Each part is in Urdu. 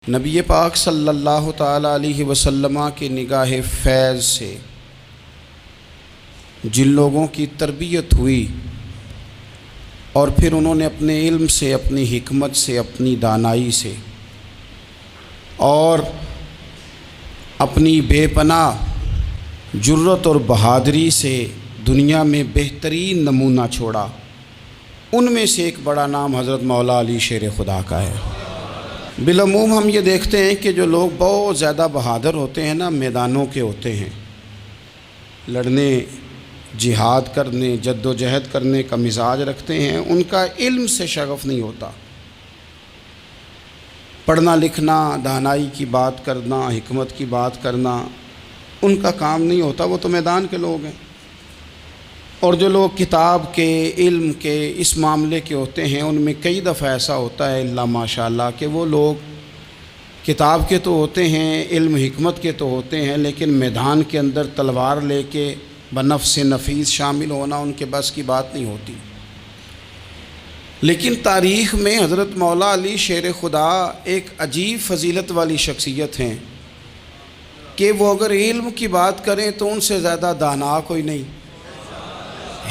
نبی پاک صلی اللہ تعالیٰ علیہ وسلم کی نگاہ فیض سے جن لوگوں کی تربیت ہوئی اور پھر انہوں نے اپنے علم سے، اپنی حکمت سے، اپنی دانائی سے اور اپنی بے پناہ جرت اور بہادری سے دنیا میں بہترین نمونہ چھوڑا، ان میں سے ایک بڑا نام حضرت مولا علی شیر خدا کا ہے۔ بالعموم ہم یہ دیکھتے ہیں کہ جو لوگ بہت زیادہ بہادر ہوتے ہیں نا، میدانوں کے ہوتے ہیں، لڑنے، جہاد کرنے، جد و جہد کرنے کا مزاج رکھتے ہیں، ان کا علم سے شغف نہیں ہوتا، پڑھنا لکھنا، دانائی کی بات کرنا، حکمت کی بات کرنا ان کا کام نہیں ہوتا، وہ تو میدان کے لوگ ہیں۔ اور جو لوگ کتاب کے، علم کے، اس معاملے کے ہوتے ہیں، ان میں کئی دفعہ ایسا ہوتا ہے اللہ ماشاء اللہ کہ وہ لوگ کتاب کے تو ہوتے ہیں، علم حکمت کے تو ہوتے ہیں، لیکن میدان کے اندر تلوار لے کے بنفس نفیس شامل ہونا ان کے بس کی بات نہیں ہوتی۔ لیکن تاریخ میں حضرت مولا علی شیر خدا ایک عجیب فضیلت والی شخصیت ہیں کہ وہ اگر علم کی بات کریں تو ان سے زیادہ دانا کوئی نہیں،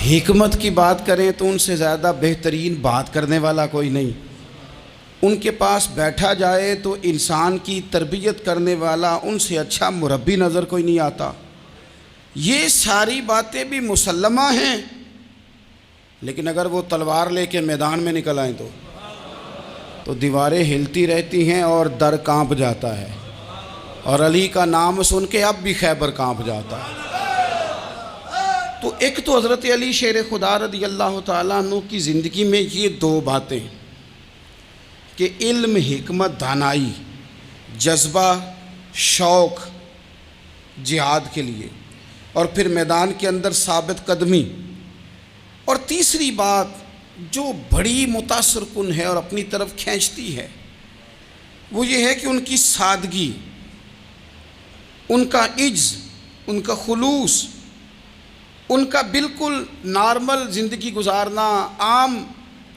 حکمت کی بات کریں تو ان سے زیادہ بہترین بات کرنے والا کوئی نہیں، ان کے پاس بیٹھا جائے تو انسان کی تربیت کرنے والا ان سے اچھا مربی نظر کوئی نہیں آتا۔ یہ ساری باتیں بھی مسلمہ ہیں، لیکن اگر وہ تلوار لے کے میدان میں نکل آئیں تو دیواریں ہلتی رہتی ہیں اور در کانپ جاتا ہے، اور علی کا نام سن کے اب بھی خیبر کانپ جاتا ہے۔ تو ایک تو حضرت علی شیر خدا رضی اللہ تعالیٰ عنہ کی زندگی میں یہ دو باتیں کہ علم، حکمت، دانائی، جذبہ، شوق جہاد کے لیے، اور پھر میدان کے اندر ثابت قدمی، اور تیسری بات جو بڑی متاثر کن ہے اور اپنی طرف کھینچتی ہے وہ یہ ہے کہ ان کی سادگی، ان کا عجز، ان کا خلوص، ان کا بالکل نارمل زندگی گزارنا، عام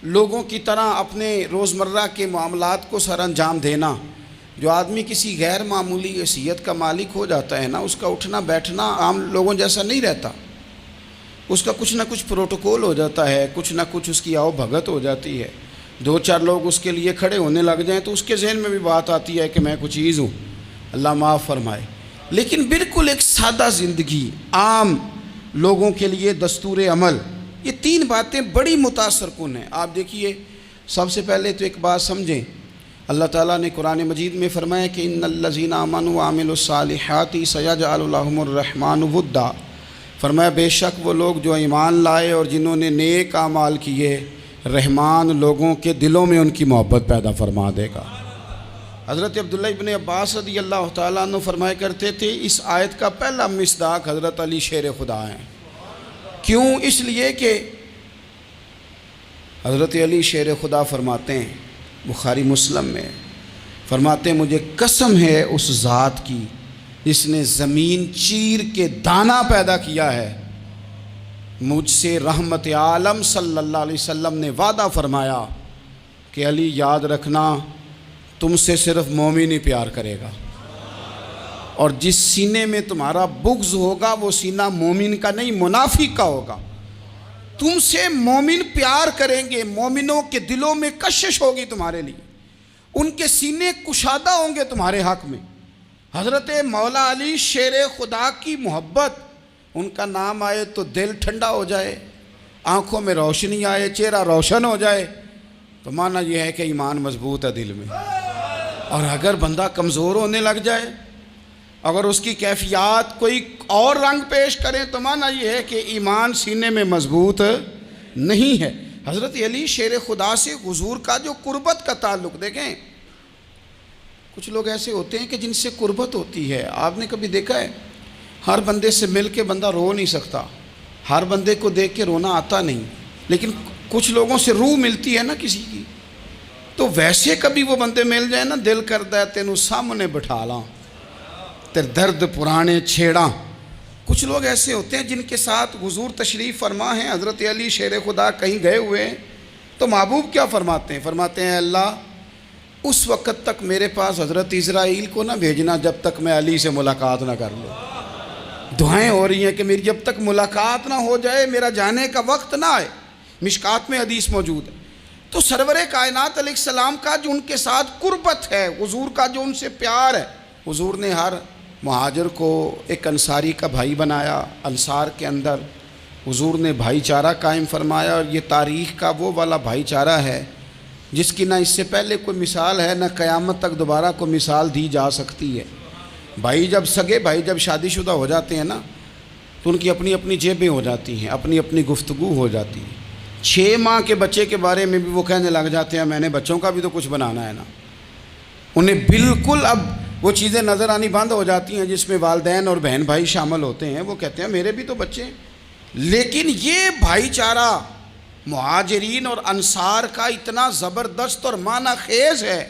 لوگوں کی طرح اپنے روزمرہ کے معاملات کو سر انجام دینا۔ جو آدمی کسی غیر معمولی حیثیت کا مالک ہو جاتا ہے نا، اس کا اٹھنا بیٹھنا عام لوگوں جیسا نہیں رہتا، اس کا کچھ نہ کچھ پروٹوکول ہو جاتا ہے، کچھ نہ کچھ اس کی آؤ بھگت ہو جاتی ہے، دو چار لوگ اس کے لیے کھڑے ہونے لگ جائیں تو اس کے ذہن میں بھی بات آتی ہے کہ میں کچھ چیز ہوں، اللہ معاف فرمائے۔ لیکن بالکل ایک سادہ زندگی، عام لوگوں کے لیے دستور عمل، یہ تین باتیں بڑی متاثر کن ہیں۔ آپ دیکھیے، سب سے پہلے تو ایک بات سمجھیں، اللہ تعالیٰ نے قرآن مجید میں فرمایا کہ ان الذین آمنوا وعملوا الصالحات سیجعل لهم الرحمن ودا، فرمایا بے شک وہ لوگ جو ایمان لائے اور جنہوں نے نیک اعمال کیے، رحمان لوگوں کے دلوں میں ان کی محبت پیدا فرما دے گا۔ حضرت عبداللہ ابن عباس رضی اللہ تعالیٰ عنہ فرمایا کرتے تھے اس آیت کا پہلا مصداق حضرت علی شیر خدا ہیں۔ کیوں؟ اس لیے کہ حضرت علی شیر خدا فرماتے ہیں، بخاری مسلم میں فرماتے ہیں، مجھے قسم ہے اس ذات کی جس نے زمین چیر کے دانہ پیدا کیا ہے، مجھ سے رحمت عالم صلی اللہ علیہ وسلم نے وعدہ فرمایا کہ علی یاد رکھنا تم سے صرف مومن ہی پیار کرے گا، اور جس سینے میں تمہارا بغض ہوگا وہ سینہ مومن کا نہیں منافق کا ہوگا۔ تم سے مومن پیار کریں گے، مومنوں کے دلوں میں کشش ہوگی تمہارے لیے، ان کے سینے کشادہ ہوں گے تمہارے حق میں۔ حضرت مولا علی شیر خدا کی محبت، ان کا نام آئے تو دل ٹھنڈا ہو جائے، آنکھوں میں روشنی آئے، چہرہ روشن ہو جائے، تو معنی یہ ہے کہ ایمان مضبوط ہے دل میں۔ اور اگر بندہ کمزور ہونے لگ جائے، اگر اس کی کیفیات کوئی اور رنگ پیش کریں، تو معنی یہ ہے کہ ایمان سینے میں مضبوط نہیں ہے۔ حضرت علی شیر خدا سے حضور کا جو قربت کا تعلق دیکھیں، کچھ لوگ ایسے ہوتے ہیں کہ جن سے قربت ہوتی ہے، آپ نے کبھی دیکھا ہے ہر بندے سے مل کے بندہ رو نہیں سکتا، ہر بندے کو دیکھ کے رونا آتا نہیں، لیکن کچھ لوگوں سے روح ملتی ہے نا کسی کی، تو ویسے کبھی وہ بندے مل جائیں نا، دل کرتا ہے تینوں سامنے بٹھا لاں، تیرے درد پرانے چھیڑاں۔ کچھ لوگ ایسے ہوتے ہیں جن کے ساتھ حضور تشریف فرما ہیں، حضرت علی شیر خدا کہیں گئے ہوئے ہیں تو محبوب کیا فرماتے ہیں؟ فرماتے ہیں اللہ اس وقت تک میرے پاس حضرت اسرائیل کو نہ بھیجنا جب تک میں علی سے ملاقات نہ کر لوں۔ دعائیں ہو رہی ہیں کہ میری جب تک ملاقات نہ ہو جائے، میرا جانے کا وقت نہ آئے۔ مشکات میں حدیث موجود ہے۔ تو سرور کائنات علیہ السلام کا جو ان کے ساتھ قربت ہے، حضور کا جو ان سے پیار ہے، حضور نے ہر مہاجر کو ایک انصاری کا بھائی بنایا۔ انصار کے اندر حضور نے بھائی چارہ قائم فرمایا، اور یہ تاریخ کا وہ والا بھائی چارہ ہے جس کی نہ اس سے پہلے کوئی مثال ہے، نہ قیامت تک دوبارہ کوئی مثال دی جا سکتی ہے۔ بھائی جب سگے بھائی جب شادی شدہ ہو جاتے ہیں نا، تو ان کی اپنی اپنی جیبیں ہو جاتی ہیں، اپنی اپنی گفتگو ہو جاتی ہے۔ 6 ماہ کے بچے کے بارے میں بھی وہ کہنے لگ جاتے ہیں میں نے بچوں کا بھی تو کچھ بنانا ہے نا۔ انہیں بالکل اب وہ چیزیں نظر آنی بند ہو جاتی ہیں جس میں والدین اور بہن بھائی شامل ہوتے ہیں۔ وہ کہتے ہیں میرے بھی تو بچے ہیں۔ لیکن یہ بھائی چارہ مہاجرین اور انصار کا اتنا زبردست اور معنی خیز ہے،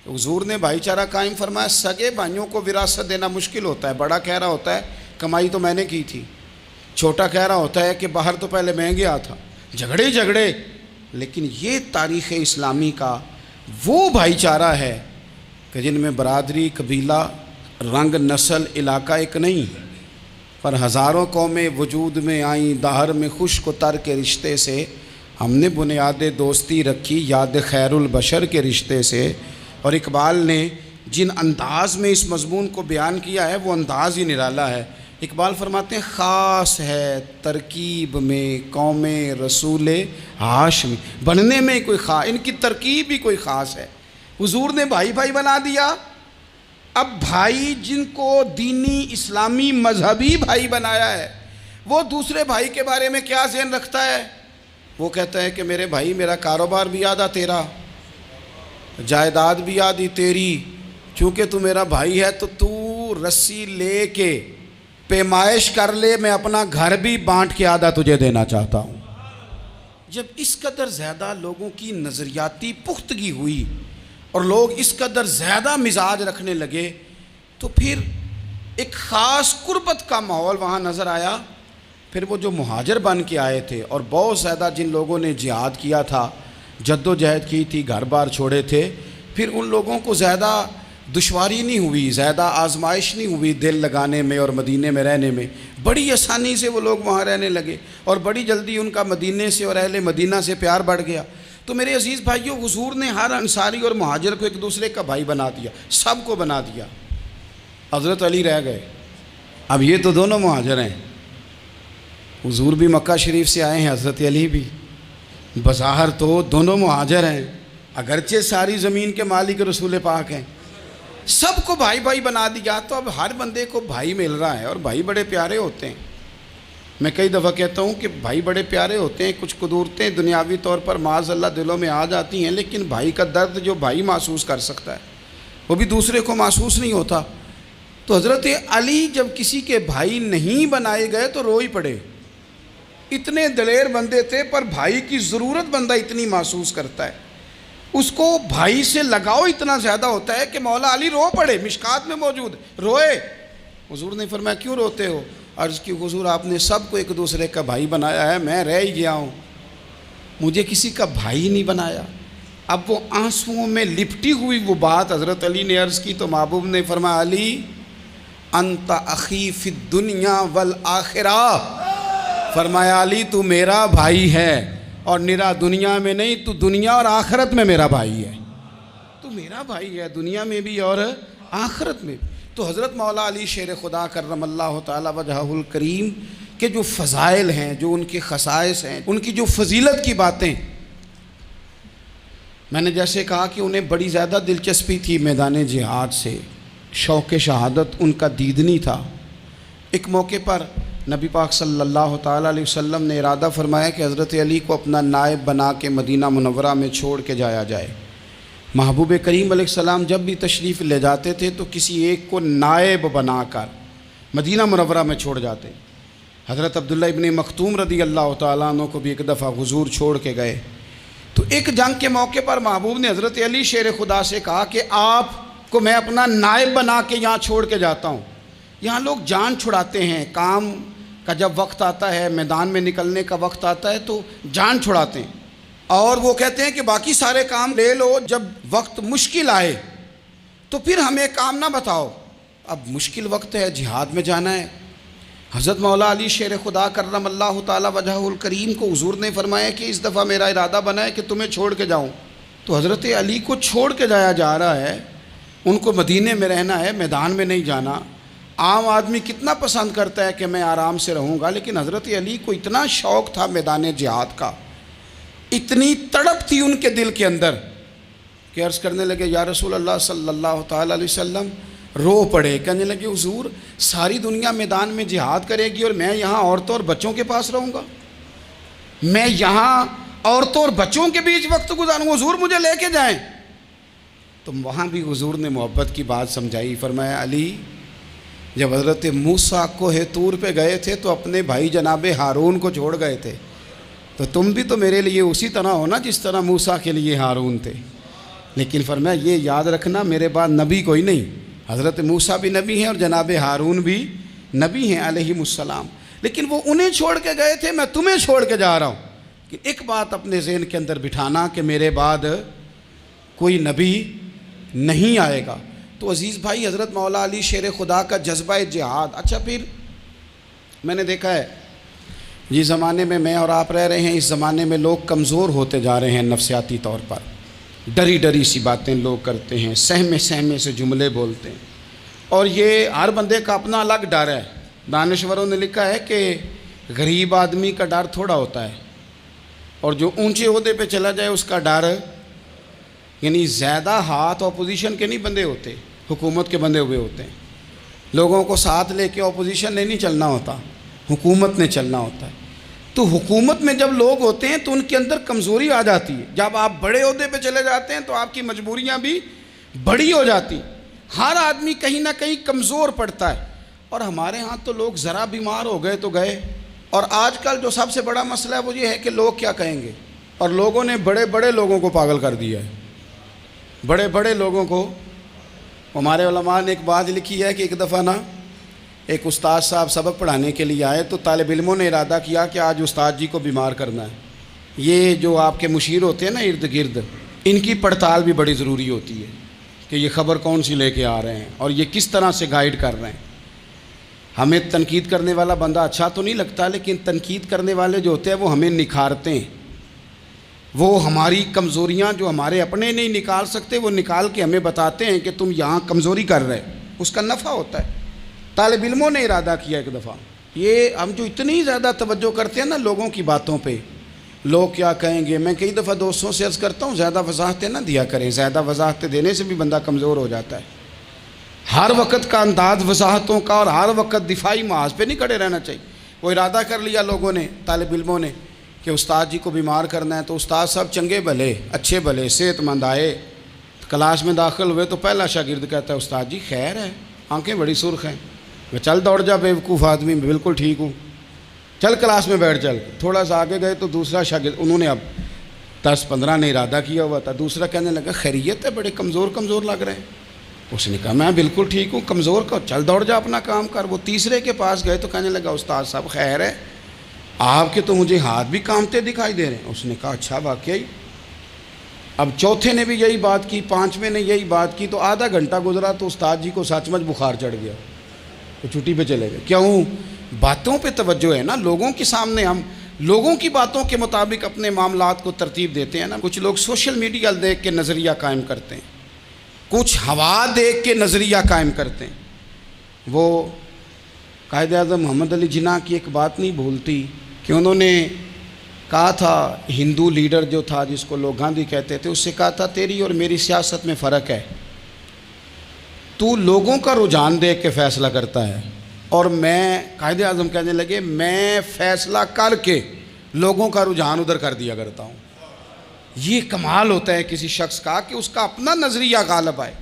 حضور نے بھائی چارہ قائم فرمایا۔ سگے بھائیوں کو وراثت دینا مشکل ہوتا ہے۔ بڑا کہہ رہا ہوتا ہے کمائی تو میں نے کی تھی، چھوٹا کہہ رہا ہوتا ہے کہ باہر تو پہلے میں گیا تھا، جھگڑے۔ لیکن یہ تاریخ اسلامی کا وہ بھائی چارہ ہے کہ جن میں برادری، قبیلہ، رنگ، نسل، علاقہ ایک نہیں، پر ہزاروں قومیں وجود میں آئیں۔ دہر میں خشک و تر کے رشتے سے ہم نے بنیاد دوستی رکھی، یاد خیر البشر کے رشتے سے۔ اور اقبال نے جن انداز میں اس مضمون کو بیان کیا ہے وہ انداز ہی نرالا ہے۔ اقبال فرماتے ہیں خاص ہے ترکیب میں قوم رسول ہاشمی، بننے میں کوئی خاص، ان کی ترکیب بھی کوئی خاص ہے۔ حضور نے بھائی بھائی بنا دیا۔ اب بھائی جن کو دینی اسلامی مذہبی بھائی بنایا ہے، وہ دوسرے بھائی کے بارے میں کیا ذہن رکھتا ہے؟ وہ کہتا ہے کہ میرے بھائی میرا کاروبار بھی آدھا تیرا، جائیداد بھی آدھی تیری، چونکہ تو میرا بھائی ہے تو تو رسی لے کے پیمائش کر لے، میں اپنا گھر بھی بانٹ کے آدھا تجھے دینا چاہتا ہوں۔ جب اس قدر زیادہ لوگوں کی نظریاتی پختگی ہوئی اور لوگ اس قدر زیادہ مزاج رکھنے لگے، تو پھر ایک خاص قربت کا ماحول وہاں نظر آیا۔ پھر وہ جو مہاجر بن کے آئے تھے اور بہت زیادہ جن لوگوں نے جہاد کیا تھا، جد و جہد کی تھی، گھر بار چھوڑے تھے، پھر ان لوگوں کو زیادہ دشواری نہیں ہوئی، زیادہ آزمائش نہیں ہوئی دل لگانے میں اور مدینے میں رہنے میں۔ بڑی آسانی سے وہ لوگ وہاں رہنے لگے، اور بڑی جلدی ان کا مدینے سے اور اہل مدینہ سے پیار بڑھ گیا۔ تو میرے عزیز بھائیوں، حضور نے ہر انصاری اور مہاجر کو ایک دوسرے کا بھائی بنا دیا، سب کو بنا دیا۔ حضرت علی رہ گئے۔ اب یہ تو دونوں مہاجر ہیں، حضور بھی مکہ شریف سے آئے ہیں، حضرت علی بھی، بظاہر تو دونوں مہاجر ہیں، اگرچہ ساری زمین کے مالک رسول پاک ہیں۔ سب کو بھائی بھائی بنا دیا، تو اب ہر بندے کو بھائی مل رہا ہے، اور بھائی بڑے پیارے ہوتے ہیں۔ میں کئی دفعہ کہتا ہوں کہ بھائی بڑے پیارے ہوتے ہیں، کچھ قدورتیں دنیاوی طور پر معاذ اللہ دلوں میں آ جاتی ہیں، لیکن بھائی کا درد جو بھائی محسوس کر سکتا ہے وہ بھی دوسرے کو محسوس نہیں ہوتا۔ تو حضرت علی جب کسی کے بھائی نہیں بنائے گئے تو رو ہی پڑے۔ اتنے دلیر بندے تھے، پر بھائی کی ضرورت بندہ اتنی محسوس کرتا ہے، اس کو بھائی سے لگاؤ اتنا زیادہ ہوتا ہے کہ مولا علی رو پڑے، مشکات میں موجود، روئے۔ حضور نے فرمایا کیوں روتے ہو؟ عرض کی حضور آپ نے سب کو ایک دوسرے کا بھائی بنایا ہے، میں رہ ہی گیا ہوں، مجھے کسی کا بھائی نہیں بنایا۔ اب وہ آنسوؤں میں لپٹی ہوئی وہ بات حضرت علی نے عرض کی، تو محبوب نے فرمایا علی انت اخی فی الدنیا والآخرہ، فرمایا علی تو میرا بھائی ہے، اور نرا دنیا میں نہیں، تو دنیا اور آخرت میں میرا بھائی ہے، تو میرا بھائی ہے دنیا میں بھی اور آخرت میں بھی۔ تو حضرت مولا علی شیر خدا کرم اللہ تعالی وجہہ الکریم کے جو فضائل ہیں، جو ان کے خصائص ہیں، ان کی جو فضیلت کی باتیں، میں نے جیسے کہا کہ انہیں بڑی زیادہ دلچسپی تھی میدان جہاد سے، شوق شہادت ان کا دیدنی تھا۔ ایک موقع پر نبی پاک صلی اللہ تعالیٰ علیہ وسلم نے ارادہ فرمایا کہ حضرت علی کو اپنا نائب بنا کے مدینہ منورہ میں چھوڑ کے جایا جائے۔ محبوب کریم علیہ السلام جب بھی تشریف لے جاتے تھے تو کسی ایک کو نائب بنا کر مدینہ منورہ میں چھوڑ جاتے۔ حضرت عبداللہ ابن مختوم رضی اللہ تعالیٰ عنہ کو بھی ایک دفعہ حضور چھوڑ کے گئے، تو ایک جنگ کے موقع پر محبوب نے حضرت علی شیر خدا سے کہا کہ آپ کو میں اپنا نائب بنا کے یہاں چھوڑ کے جاتا ہوں۔ یہاں لوگ جان چھڑاتے ہیں، کام کا جب وقت آتا ہے، میدان میں نکلنے کا وقت آتا ہے تو جان چھڑاتے ہیں، اور وہ کہتے ہیں کہ باقی سارے کام لے لو، جب وقت مشکل آئے تو پھر ہمیں کام نہ بتاؤ۔ اب مشکل وقت ہے، جہاد میں جانا ہے۔ حضرت مولا علی شیر خدا کرم اللہ تعالی وجہہ الکریم کو حضور نے فرمایا کہ اس دفعہ میرا ارادہ بنا ہے کہ تمہیں چھوڑ کے جاؤں۔ تو حضرت علی کو چھوڑ کے جایا جا رہا ہے، ان کو مدینے میں رہنا ہے، میدان میں نہیں جانا۔ عام آدمی کتنا پسند کرتا ہے کہ میں آرام سے رہوں گا، لیکن حضرت علی کو اتنا شوق تھا میدان جہاد کا، اتنی تڑپ تھی ان کے دل کے اندر کہ عرض کرنے لگے یا رسول اللہ صلی اللہ تعالی علیہ وسلم، رو پڑے، کہنے لگے حضور ساری دنیا میدان میں جہاد کرے گی اور میں یہاں عورتوں اور بچوں کے پاس رہوں گا، میں یہاں عورتوں اور بچوں کے بیچ وقت گزاروں، حضور مجھے لے کے جائیں۔ تو وہاں بھی حضور نے محبت کی بات سمجھائی، فرمایا علی جب حضرت موسیٰ کوہ طور پہ گئے تھے تو اپنے بھائی جناب ہارون کو چھوڑ گئے تھے، تو تم بھی تو میرے لیے اسی طرح ہو نا جس طرح موسیٰ کے لیے ہارون تھے۔ لیکن فرمایا یہ یاد رکھنا میرے بعد نبی کوئی نہیں، حضرت موسیٰ بھی نبی ہیں اور جناب ہارون بھی نبی ہیں علیہم السلام، لیکن وہ انہیں چھوڑ کے گئے تھے، میں تمہیں چھوڑ کے جا رہا ہوں۔ کہ ایک بات اپنے ذہن کے اندر بٹھانا کہ میرے بعد کوئی نبی نہیں آئے گا۔ تو عزیز بھائی، حضرت مولا علی شیر خدا کا جذبہ جہاد۔ اچھا پھر میں نے دیکھا ہے جس زمانے میں میں اور آپ رہ رہے ہیں، اس زمانے میں لوگ کمزور ہوتے جا رہے ہیں نفسیاتی طور پر، ڈری ڈری سی باتیں لوگ کرتے ہیں، سہمے سہمے سے جملے بولتے ہیں، اور یہ ہر بندے کا اپنا الگ ڈر ہے۔ دانشوروں نے لکھا ہے کہ غریب آدمی کا ڈر تھوڑا ہوتا ہے اور جو اونچے عہدے پہ چلا جائے اس کا ڈر، یعنی زیادہ ہاتھ اپوزیشن کے نہیں بندے ہوتے، حکومت کے بندے ہوئے ہوتے ہیں۔ لوگوں کو ساتھ لے کے اپوزیشن نے نہیں چلنا ہوتا، حکومت نے چلنا ہوتا ہے۔ تو حکومت میں جب لوگ ہوتے ہیں تو ان کے اندر کمزوری آ جاتی ہے، جب آپ بڑے عہدے پہ چلے جاتے ہیں تو آپ کی مجبوریاں بھی بڑی ہو جاتی ہیں، ہر آدمی کہیں نہ کہیں کمزور پڑتا ہے۔ اور ہمارے ہاں تو لوگ ذرا بیمار ہو گئے تو گئے، اور آج کل جو سب سے بڑا مسئلہ ہے وہ یہ ہے کہ لوگ کیا کہیں گے، اور لوگوں نے بڑے بڑے لوگوں کو پاگل کر دیا ہے، بڑے بڑے لوگوں کو۔ ہمارے علماء نے ایک بات لکھی ہے کہ ایک دفعہ نا ایک استاد صاحب سبق پڑھانے کے لیے آئے تو طالب علموں نے ارادہ کیا کہ آج استاد جی کو بیمار کرنا ہے۔ یہ جو آپ کے مشیر ہوتے ہیں نا ارد گرد، ان کی پڑتال بھی بڑی ضروری ہوتی ہے کہ یہ خبر کون سی لے کے آ رہے ہیں اور یہ کس طرح سے گائیڈ کر رہے ہیں۔ ہمیں تنقید کرنے والا بندہ اچھا تو نہیں لگتا، لیکن تنقید کرنے والے جو ہوتے ہیں وہ ہمیں نکھارتے ہیں، وہ ہماری کمزوریاں جو ہمارے اپنے نہیں نکال سکتے وہ نکال کے ہمیں بتاتے ہیں کہ تم یہاں کمزوری کر رہے، اس کا نفع ہوتا ہے۔ طالب علموں نے ارادہ کیا ایک دفعہ، یہ ہم جو اتنی زیادہ توجہ کرتے ہیں نا لوگوں کی باتوں پہ، لوگ کیا کہیں گے، میں کئی دفعہ دوستوں سے عرض کرتا ہوں زیادہ وضاحتیں نہ دیا کریں، زیادہ وضاحتیں دینے سے بھی بندہ کمزور ہو جاتا ہے۔ ہر وقت کا انداز وضاحتوں کا اور ہر وقت دفاعی محاذ پہ نہیں کھڑے رہنا چاہیے۔ وہ ارادہ کر لیا لوگوں نے، طالب علموں نے، کہ استاد جی کو بیمار کرنا ہے، تو استاد صاحب چنگے بھلے اچھے بھلے صحت مند آئے، کلاس میں داخل ہوئے تو پہلا شاگرد کہتا ہے استاد جی خیر ہے، آنکھیں بڑی سرخ ہیں۔ میں چل دوڑ جا بیوقوف آدمی، میں بالکل ٹھیک ہوں، چل کلاس میں بیٹھ چل۔ تھوڑا سا آگے گئے تو دوسرا شاگرد، انہوں نے اب 10-15 نے ارادہ کیا ہوا تھا، دوسرا کہنے لگا خیریت ہے، بڑے کمزور کمزور لگ رہے ہیں۔ اس نے کہا میں بالکل ٹھیک ہوں، کمزور کا چل دوڑ جا اپنا کام کر۔ وہ تیسرے کے پاس گئے تو کہنے لگا استاد صاحب خیر ہے، آپ کے تو مجھے ہاتھ بھی کامتے دکھائی دے رہے ہیں۔ اس نے کہا اچھا واقعی۔ اب چوتھے نے بھی یہی بات کی، پانچویں نے یہی بات کی، تو آدھا گھنٹہ گزرا تو استاد جی کو سچ مچ بخار چڑھ گیا، تو چھٹی پہ چلے گئے۔ کیوں؟ باتوں پہ توجہ ہے نا، لوگوں کے سامنے ہم لوگوں کی باتوں کے مطابق اپنے معاملات کو ترتیب دیتے ہیں نا۔ کچھ لوگ سوشل میڈیا دیکھ کے نظریہ قائم کرتے ہیں، کچھ ہوا دیکھ کے نظریہ قائم کرتے ہیں۔ وہ قائد اعظم محمد علی جناح کی ایک بات نہیں بھولتی کہ انہوں نے کہا تھا، ہندو لیڈر جو تھا جس کو لوگ گاندھی کہتے تھے، اس سے کہا تھا تیری اور میری سیاست میں فرق ہے، تو لوگوں کا رجحان دیکھ کے فیصلہ کرتا ہے، اور میں، قائد اعظم کہنے لگے، میں فیصلہ کر کے لوگوں کا رجحان ادھر کر دیا کرتا ہوں۔ یہ کمال ہوتا ہے کسی شخص کا کہ اس کا اپنا نظریہ غالب آئے،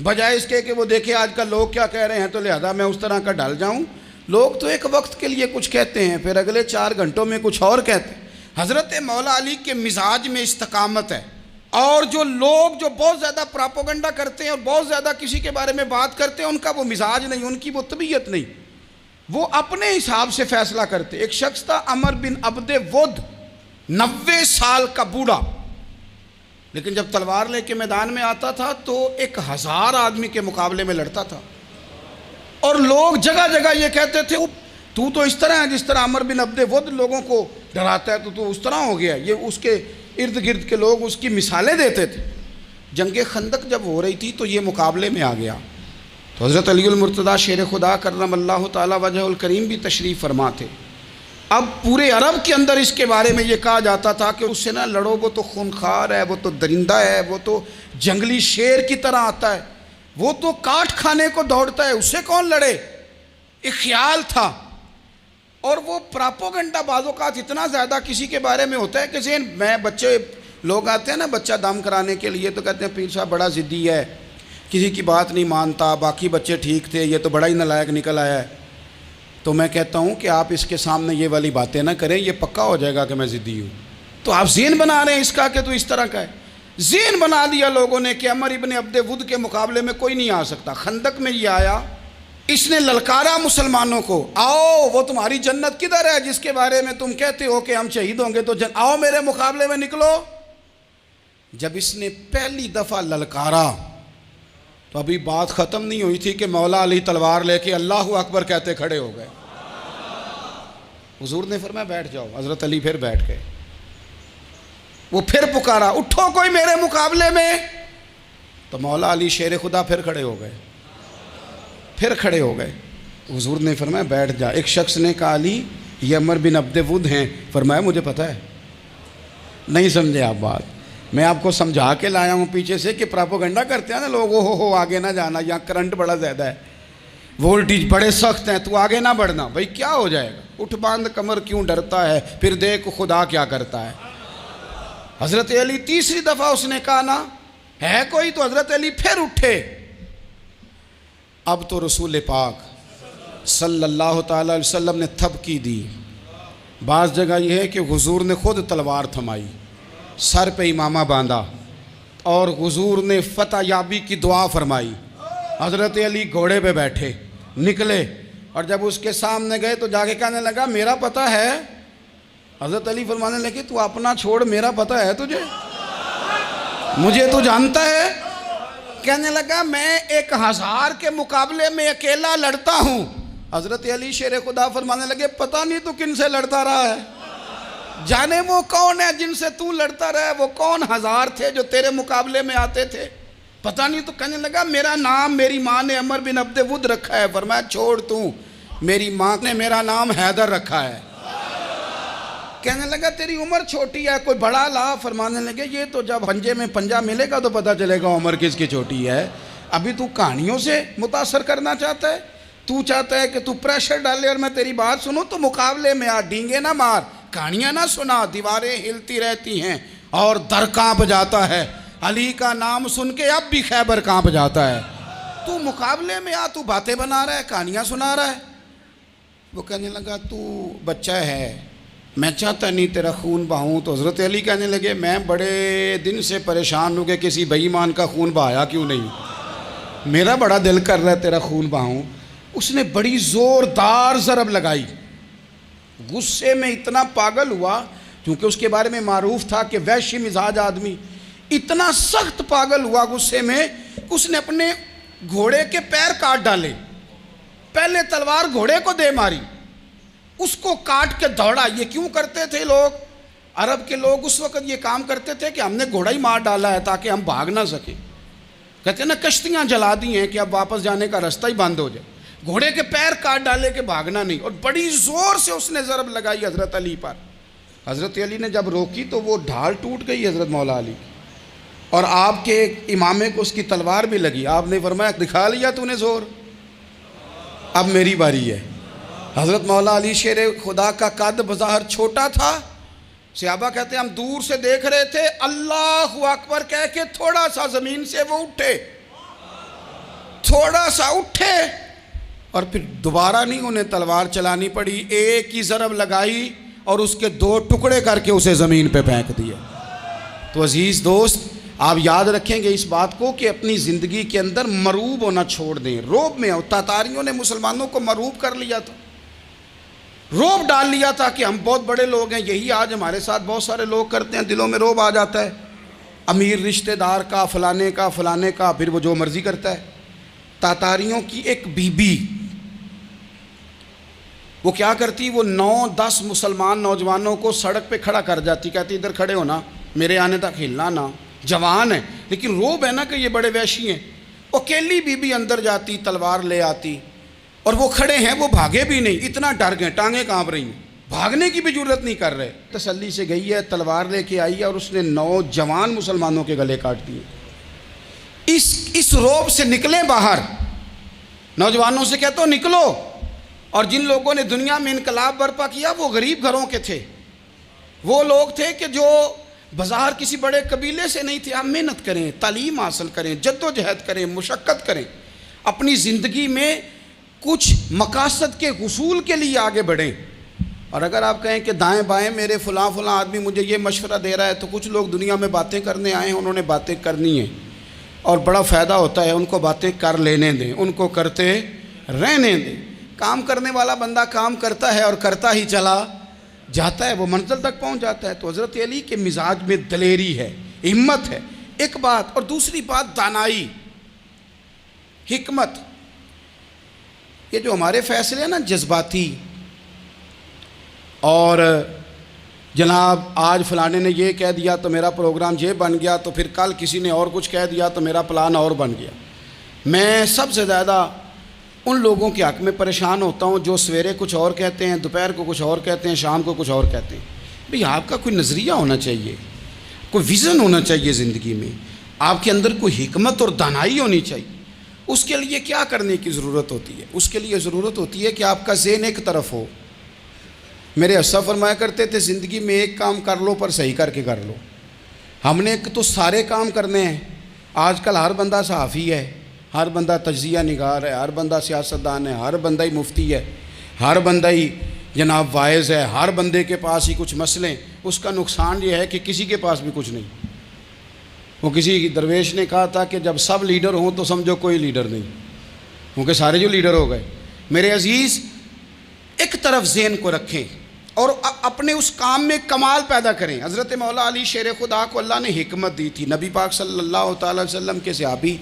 بجائے اس کے کہ وہ دیکھے آج کل لوگ کیا کہہ رہے ہیں تو لہذا میں اس طرح کا ڈھل جاؤں۔ لوگ تو ایک وقت کے لیے کچھ کہتے ہیں، پھر اگلے 4 گھنٹوں میں کچھ اور کہتے ہیں۔ حضرت مولا علی کے مزاج میں استقامت ہے، اور جو لوگ جو بہت زیادہ پراپوگنڈا کرتے ہیں اور بہت زیادہ کسی کے بارے میں بات کرتے ہیں، ان کا وہ مزاج نہیں، ان کی وہ طبیعت نہیں، وہ اپنے حساب سے فیصلہ کرتے۔ ایک شخص تھا عمر بن عبد ود، 90 سال کا بوڑھا، لیکن جب تلوار لے کے میدان میں آتا تھا تو 1000 آدمی کے مقابلے میں لڑتا تھا، اور لوگ جگہ جگہ یہ کہتے تھے تو اس طرح ہے جس طرح عمر بن عبد ود لوگوں کو ڈراتا ہے، تو اس طرح ہو گیا۔ یہ اس کے ارد گرد کے لوگ اس کی مثالیں دیتے تھے۔ جنگ خندق جب ہو رہی تھی تو یہ مقابلے میں آ گیا، تو حضرت علی المرتضیٰ شیر خدا کرم اللہ تعالی وجہ الکریم بھی تشریف فرما تھے۔ اب پورے عرب کے اندر اس کے بارے میں یہ کہا جاتا تھا کہ اس سے نہ لڑو، وہ تو خونخوار ہے، وہ تو درندہ ہے، وہ تو جنگلی شیر کی طرح آتا ہے، وہ تو کاٹ کھانے کو دوڑتا ہے، اس سے کون لڑے؟ ایک خیال تھا۔ اور وہ پراپوگنڈا بعض اوقات اتنا زیادہ کسی کے بارے میں ہوتا ہے کہ ذہن میں بچے لوگ آتے ہیں نا بچہ دم کرانے کے لیے، تو کہتے ہیں پیر صاحب بڑا ضدی ہے، کسی کی بات نہیں مانتا، باقی بچے ٹھیک تھے، یہ تو بڑا ہی نالائق نکل آیا ہے۔ تو میں کہتا ہوں کہ آپ اس کے سامنے یہ والی باتیں نہ کریں، یہ پکا ہو جائے گا کہ میں ضدی ہوں۔ تو آپ ذہن بنا رہے ہیں اس کا کہ تو اس طرح کا ہے۔ ذہن بنا دیا لوگوں نے کہ عمر ابن عبد ود کے مقابلے میں کوئی نہیں آ سکتا۔ خندق میں یہ آیا، اس نے للکارا مسلمانوں کو، آؤ وہ تمہاری جنت کدھر ہے جس کے بارے میں تم کہتے ہو کہ ہم شہید ہوں گے، تو آؤ میرے مقابلے میں نکلو۔ جب اس نے پہلی دفعہ للکارا تو ابھی بات ختم نہیں ہوئی تھی کہ مولا علی تلوار لے کے اللہ اکبر کہتے کھڑے ہو گئے۔ حضور نے فرمایا بیٹھ جاؤ، حضرت علی پھر بیٹھ گئے۔ وہ پھر پکارا اٹھو کوئی میرے مقابلے میں، تو مولا علی شیر خدا پھر کھڑے ہو گئے، پھر کھڑے ہو گئے۔ حضور نے فرمایا بیٹھ جا۔ ایک شخص نے کہا علی یہ عمر بن عبد ود ہیں، فرمایا مجھے پتہ ہے۔ نہیں سمجھے آپ بات، میں آپ کو سمجھا کے لایا ہوں پیچھے سے کہ پراپوگنڈا کرتے ہیں نا لوگ، ہو آگے نہ جانا، یہاں کرنٹ بڑا زیادہ ہے، وولٹیج بڑے سخت ہیں، تو آگے نہ بڑھنا۔ بھائی کیا ہو جائے گا، اٹھ باندھ کمر کیوں ڈرتا ہے، پھر دیکھ خدا کیا کرتا ہے۔ حضرت علی تیسری دفعہ اس نے کہا نا ہے کوئی، تو حضرت علی پھر اٹھے۔ اب تو رسول پاک صلی اللہ تعالی علیہ وسلم نے تھپکی دی۔ بعض جگہ یہ ہے کہ حضور نے خود تلوار تھمائی، سر پہ امامہ باندھا، اور حضور نے فتح یابی کی دعا فرمائی۔ حضرت علی گھوڑے پہ بیٹھے نکلے، اور جب اس کے سامنے گئے تو جا کے کہنے لگا میرا پتہ ہے۔ حضرت علی فرمانے لگے تو اپنا چھوڑ، میرا پتہ ہے تجھے، مجھے تو جانتا ہے۔ کہنے لگا میں 1000 کے مقابلے میں اکیلا لڑتا ہوں۔ حضرت علی شیر خدا فرمانے لگے پتہ نہیں تو کن سے لڑتا رہا ہے، جانے وہ کون ہے جن سے تو لڑتا رہا ہے، وہ کون 1000 تھے جو تیرے مقابلے میں آتے تھے، پتہ نہیں۔ تو کہنے لگا میرا نام میری ماں نے عمر بن عبد ود رکھا ہے۔ فرمایا چھوڑ تو، میری ماں نے میرا نام حیدر رکھا ہے۔ کہنے لگا تیری عمر چھوٹی ہے، کوئی بڑا لا۔ فرمانے لگے یہ تو جب پنجے میں پنجہ ملے گا تو پتہ چلے گا عمر کس کی چھوٹی ہے، ابھی تو کہانیوں سے متاثر کرنا چاہتا ہے، تو چاہتا ہے کہ تو پریشر ڈالے اور میں تیری بات سنوں، تو مقابلے میں آ، ڈینگے نہ مار، کہانیاں نہ سنا، دیواریں ہلتی رہتی ہیں اور در کانپ جاتا ہے۔ علی کا نام سن کے اب بھی خیبر کانپ جاتا ہے، تو مقابلے میں آ، تو باتیں بنا رہا ہے، کہانیاں سنا رہا ہے۔ وہ کہنے لگا تو بچہ ہے، میں چاہتا نہیں تیرا خون بہاؤں۔ تو حضرت علی کہنے لگے میں بڑے دن سے پریشان ہوں کہ کسی بے ایمان کا خون بہایا کیوں نہیں، میرا بڑا دل کر رہا ہے تیرا خون بہاؤں۔ اس نے بڑی زوردار ضرب لگائی، غصے میں اتنا پاگل ہوا، کیونکہ اس کے بارے میں معروف تھا کہ وحشی مزاج آدمی، اتنا سخت پاگل ہوا غصے میں، اس نے اپنے گھوڑے کے پیر کاٹ ڈالے، پہلے تلوار گھوڑے کو دے ماری، اس کو کاٹ کے دوڑا۔ یہ کیوں کرتے تھے لوگ، عرب کے لوگ اس وقت یہ کام کرتے تھے کہ ہم نے گھوڑا ہی مار ڈالا ہے تاکہ ہم بھاگ نہ سکیں۔ کہتے ہیں نا کشتیاں جلا دی ہیں کہ اب واپس جانے کا راستہ ہی بند ہو جائے، گھوڑے کے پیر کاٹ ڈالے کہ بھاگنا نہیں، اور بڑی زور سے اس نے ضرب لگائی حضرت علی پر۔ حضرت علی نے جب روکی تو وہ ڈھال ٹوٹ گئی حضرت مولا علی کی، اور آپ کے امامے کو اس کی تلوار بھی لگی۔ آپ نے فرمایا دکھا لیا تو نے زور، اب میری باری ہے۔ حضرت مولا علی شیر خدا کا قد بظاہر چھوٹا تھا، صحابہ کہتے ہیں ہم دور سے دیکھ رہے تھے، اللہ اکبر کہہ کے تھوڑا سا زمین سے وہ اٹھے، تھوڑا سا اٹھے، اور پھر دوبارہ نہیں انہیں تلوار چلانی پڑی، ایک ہی ضرب لگائی اور اس کے 2 ٹکڑے کر کے اسے زمین پہ پھینک دیا۔ تو عزیز دوست آپ یاد رکھیں گے اس بات کو کہ اپنی زندگی کے اندر مروب ہونا چھوڑ دیں، روب میں ہو۔ تاتاریوں نے مسلمانوں کو مروب کر لیا تھا، روب ڈال لیا تھا کہ ہم بہت بڑے لوگ ہیں. یہی آج ہمارے ساتھ بہت سارے لوگ کرتے ہیں, دلوں میں روب آ جاتا ہے امیر رشتہ دار کا, فلانے کا, پھر وہ جو مرضی کرتا ہے. تاتاریوں کی ایک بی بی وہ کیا کرتی, وہ 9-10 مسلمان نوجوانوں کو سڑک پہ کھڑا کر جاتی, کہتی ادھر کھڑے ہونا, میرے آنے تک ہلنا نا, جوان ہے لیکن روب ہے نا کہ یہ بڑے وحشی ہیں. اکیلی بی بی اندر جاتی, تلوار لے آتی, اور وہ کھڑے ہیں, وہ بھاگے بھی نہیں, اتنا ڈر گئے, ٹانگیں کانپ رہی ہیں, بھاگنے کی بھی جرت نہیں کر رہے. تسلی سے گئی ہے, تلوار لے کے آئی ہے, اور اس نے 9 جوان مسلمانوں کے گلے کاٹ دیے. اس روب سے نکلیں باہر. نوجوانوں سے کہتا ہوں نکلو. اور جن لوگوں نے دنیا میں انقلاب برپا کیا وہ غریب گھروں کے تھے, وہ لوگ تھے کہ جو بازار کسی بڑے قبیلے سے نہیں تھے. آپ محنت کریں, تعلیم حاصل کریں, جد و جہد کریں, مشقت کریں, اپنی زندگی میں کچھ مقاصد کے حصول کے لیے آگے بڑھیں. اور اگر آپ کہیں کہ دائیں بائیں میرے فلاں آدمی مجھے یہ مشورہ دے رہا ہے, تو کچھ لوگ دنیا میں باتیں کرنے آئے ہیں, انہوں نے باتیں کرنی ہیں اور بڑا فائدہ ہوتا ہے, ان کو باتیں کر لینے دیں, ان کو کرتے رہنے دیں. کام کرنے والا بندہ کام کرتا ہے اور کرتا ہی چلا جاتا ہے, وہ منزل تک پہنچ جاتا ہے. تو حضرت علی کے مزاج میں دلیری ہے, ہمت ہے, ایک بات. اور دوسری بات دانائی, حکمت. یہ جو ہمارے فیصلے ہیں نا جذباتی, اور جناب آج فلانے نے یہ کہہ دیا تو میرا پروگرام یہ بن گیا, تو پھر کل کسی نے اور کچھ کہہ دیا تو میرا پلان اور بن گیا. میں سب سے زیادہ ان لوگوں کے حق میں پریشان ہوتا ہوں جو سویرے کچھ اور کہتے ہیں, دوپہر کو کچھ اور کہتے ہیں, شام کو کچھ اور کہتے ہیں. بھئی آپ کا کوئی نظریہ ہونا چاہیے, کوئی ویژن ہونا چاہیے زندگی میں, آپ کے اندر کوئی حکمت اور دانائی ہونی چاہیے. اس کے لیے کیا کرنے کی ضرورت ہوتی ہے؟ اس کے لیے ضرورت ہوتی ہے کہ آپ کا ذہن ایک طرف ہو. میرے اسا فرمایا کرتے تھے زندگی میں ایک کام کر لو پر صحیح کر کے کر لو. ہم نے تو سارے کام کرنے ہیں. آج کل ہر بندہ صحافی ہے, ہر بندہ تجزیہ نگار ہے, ہر بندہ سیاستدان ہے, ہر بندہ ہی مفتی ہے, ہر بندہ ہی جناب واعظ ہے, ہر بندے کے پاس ہی کچھ مسئلے. اس کا نقصان یہ ہے کہ کسی کے پاس بھی کچھ نہیں. وہ کسی درویش نے کہا تھا کہ جب سب لیڈر ہوں تو سمجھو کوئی لیڈر نہیں, کیونکہ سارے جو لیڈر ہو گئے. میرے عزیز, ایک طرف ذہن کو رکھیں اور اپنے اس کام میں کمال پیدا کریں. حضرت مولا علی شیر خدا کو اللہ نے حکمت دی تھی. نبی پاک صلی اللہ تعالی وسلم کے صحابی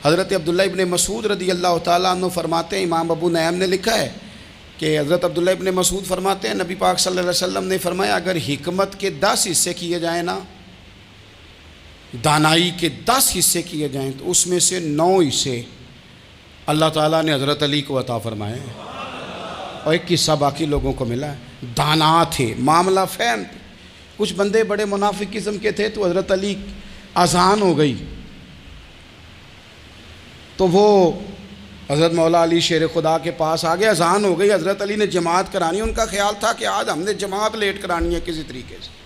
حضرت عبداللہ ابن مسعود رضی اللہ تعالیٰ عنہ فرماتے ہیں, امام ابو نعیم نے لکھا ہے کہ حضرت عبداللہ ابن مسعود فرماتے ہیں نبی پاک صلی اللہ علیہ وسلم نے فرمایا اگر حکمت کے 10 حصے کیے جائیں نا, دانائی کے 10 حصے کیے جائیں, تو اس میں سے 9 حصے اللہ تعالیٰ نے حضرت علی کو عطا فرمائے ہیں, اور ایک حصہ باقی لوگوں کو ملا ہے. دانا تھے, معاملہ فہم تھے. کچھ بندے بڑے منافق قسم کے تھے, تو حضرت علی اذان ہو گئی تو وہ حضرت مولا علی شیر خدا کے پاس آ گئے. اذان ہو گئی, حضرت علی نے جماعت کرانی. ان کا خیال تھا کہ آج ہم نے جماعت لیٹ کرانی ہے کسی طریقے سے.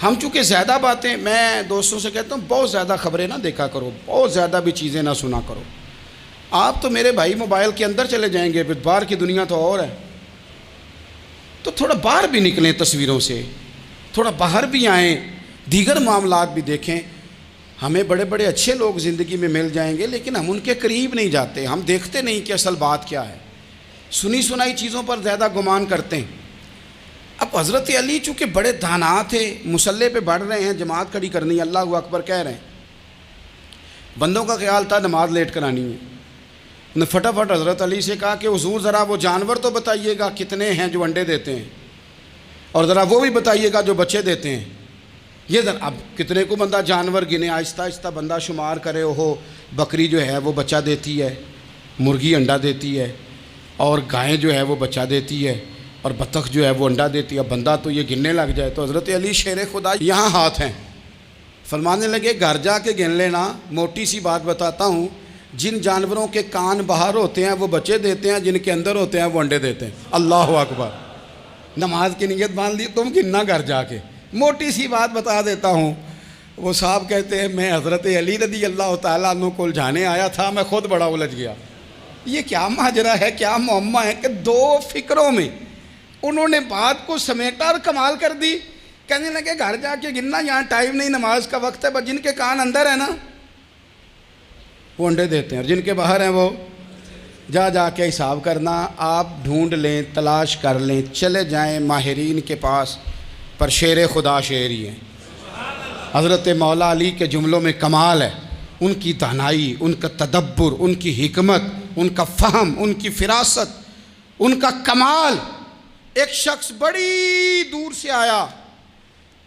ہم چونکہ زیادہ باتیں, میں دوستوں سے کہتا ہوں بہت زیادہ خبریں نہ دیکھا کرو, بہت زیادہ بھی چیزیں نہ سنا کرو. آپ تو میرے بھائی موبائل کے اندر چلے جائیں گے, پھر باہر کی دنیا تو اور ہے. تو تھوڑا باہر بھی نکلیں تصویروں سے, تھوڑا باہر بھی آئیں, دیگر معاملات بھی دیکھیں. ہمیں بڑے بڑے اچھے لوگ زندگی میں مل جائیں گے, لیکن ہم ان کے قریب نہیں جاتے. ہم دیکھتے نہیں کہ اصل بات کیا ہے, سنی سنائی چیزوں پر زیادہ گمان کرتے ہیں. اب حضرت علی چونکہ بڑے دانا تھے, مصلے پہ بڑھ رہے ہیں, جماعت کھڑی کرنی ہے, اللہ اکبر کہہ رہے ہیں. بندوں کا خیال تھا نماز لیٹ کرانی ہے. انہوں نے فٹافٹ حضرت علی سے کہا کہ حضور ذرا وہ جانور تو بتائیے گا کتنے ہیں جو انڈے دیتے ہیں, اور ذرا وہ بھی بتائیے گا جو بچے دیتے ہیں. یہ ذرا اب کتنے کو بندہ جانور گنے, آہستہ آہستہ بندہ شمار کرے. ہو بکری جو ہے وہ بچہ دیتی ہے, مرغی انڈا دیتی ہے, اور گائیں جو ہے وہ بچہ دیتی ہے, اور بطخ جو ہے وہ انڈا دیتی ہے. بندہ تو یہ گننے لگ جائے. تو حضرت علی شیر خدا یہاں ہاتھ ہیں, فرمانے لگے گھر جا کے گن لینا. موٹی سی بات بتاتا ہوں, جن جانوروں کے کان باہر ہوتے ہیں وہ بچے دیتے ہیں, جن کے اندر ہوتے ہیں وہ انڈے دیتے ہیں. اللہ اکبر. نماز کی نیت مان لی, تم گننا گھر جا کے. موٹی سی بات بتا دیتا ہوں. وہ صاحب کہتے ہیں میں حضرت علی رضی اللہ تعالیٰ عنہ کو الجھانے آیا تھا, میں خود بڑا الجھ گیا. یہ کیا ماجرا ہے, کیا معمہ ہے کہ 2 فکروں میں انہوں نے بات کو سمیٹا اور کمال کر دی. کہنے لگے گھر جا کے گننا, یہاں ٹائم نہیں, نماز کا وقت ہے. بس جن کے کان اندر ہے نا وہ انڈے دیتے ہیں, اور جن کے باہر ہیں وہ جا جا کے حساب کرنا، آپ ڈھونڈ لیں، تلاش کر لیں، چلے جائیں ماہرین کے پاس، پر شیر خدا شیر ہی ہیں۔ حضرت مولا علی کے جملوں میں کمال ہے، ان کی دانائی، ان کا تدبر، ان کی حکمت، ان کا فہم، ان کی فراست، ان کا کمال۔ ایک شخص بڑی دور سے آیا،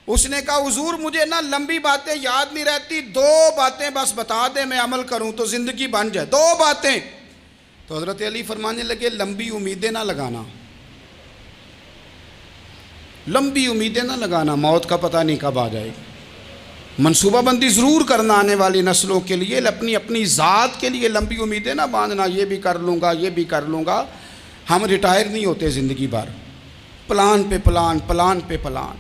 اس نے کہا حضور مجھے نا لمبی باتیں یاد نہیں رہتی، 2 باتیں بس بتا دیں میں عمل کروں تو زندگی بن جائے، 2 باتیں۔ تو حضرت علی فرمانے لگے لمبی امیدیں نہ لگانا، لمبی امیدیں نہ لگانا، موت کا پتہ نہیں کب آ جائے گی۔ منصوبہ بندی ضرور کرنا آنے والی نسلوں کے لیے، اپنی ذات کے لیے لمبی امیدیں نہ باندھنا، یہ بھی کر لوں گا، یہ بھی کر لوں گا۔ ہم ریٹائر نہیں ہوتے زندگی بھر، پلان پہ پلان، پلان پہ پلان۔